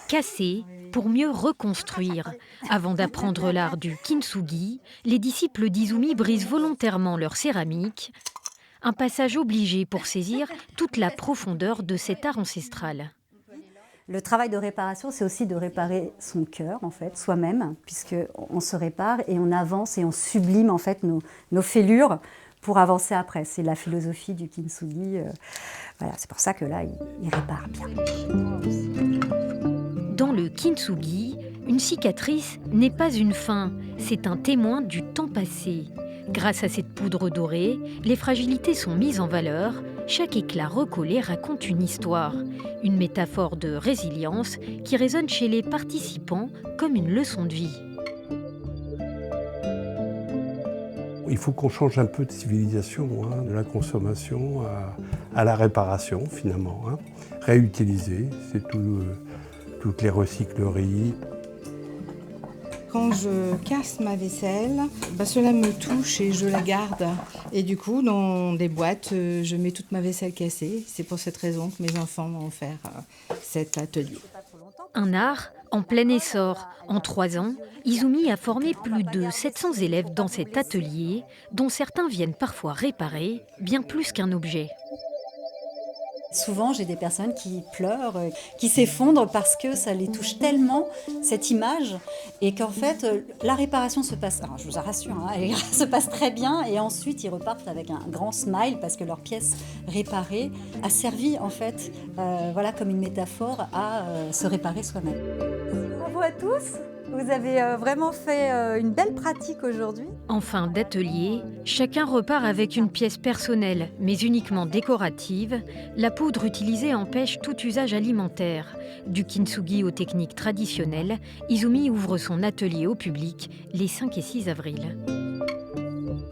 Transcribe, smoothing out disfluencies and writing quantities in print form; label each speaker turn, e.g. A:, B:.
A: Casser pour mieux reconstruire. Avant d'apprendre l'art du kintsugi, les disciples d'Izumi brisent volontairement leur céramique, un passage obligé pour saisir toute la profondeur de cet art ancestral.
B: Le travail de réparation, c'est aussi de réparer son cœur, en fait, soi-même, puisqu'on se répare et on avance et on sublime en fait nos fêlures pour avancer après. C'est la philosophie du kintsugi. Voilà, c'est pour ça que là, il répare bien.
A: Dans le kintsugi, une cicatrice n'est pas une fin, c'est un témoin du temps passé. Grâce à cette poudre dorée, les fragilités sont mises en valeur, chaque éclat recollé raconte une histoire, une métaphore de résilience qui résonne chez les participants comme une leçon de vie.
C: Il faut qu'on change un peu de civilisation, hein, de la consommation à la réparation finalement. Hein. Réutiliser, c'est toutes les recycleries.
D: Quand je casse ma vaisselle, cela me touche et je la garde. Et du coup, dans des boîtes, je mets toute ma vaisselle cassée. C'est pour cette raison que mes enfants vont faire cet atelier.
A: Un art en plein essor. En 3 ans, Izumi a formé plus de 700 élèves dans cet atelier, dont certains viennent parfois réparer bien plus qu'un objet.
B: Souvent, j'ai des personnes qui pleurent, qui s'effondrent parce que ça les touche tellement, cette image, et qu'en fait, la réparation se passe, alors je vous rassure, hein, elle se passe très bien, et ensuite, ils repartent avec un grand smile parce que leur pièce réparée a servi, en fait, voilà, comme une métaphore à se réparer soi-même. Bravo à tous! Vous avez vraiment fait une belle pratique aujourd'hui.
A: En fin d'atelier, chacun repart avec une pièce personnelle, mais uniquement décorative. La poudre utilisée empêche tout usage alimentaire. Du kintsugi aux techniques traditionnelles, Izumi ouvre son atelier au public les 5 et 6 avril.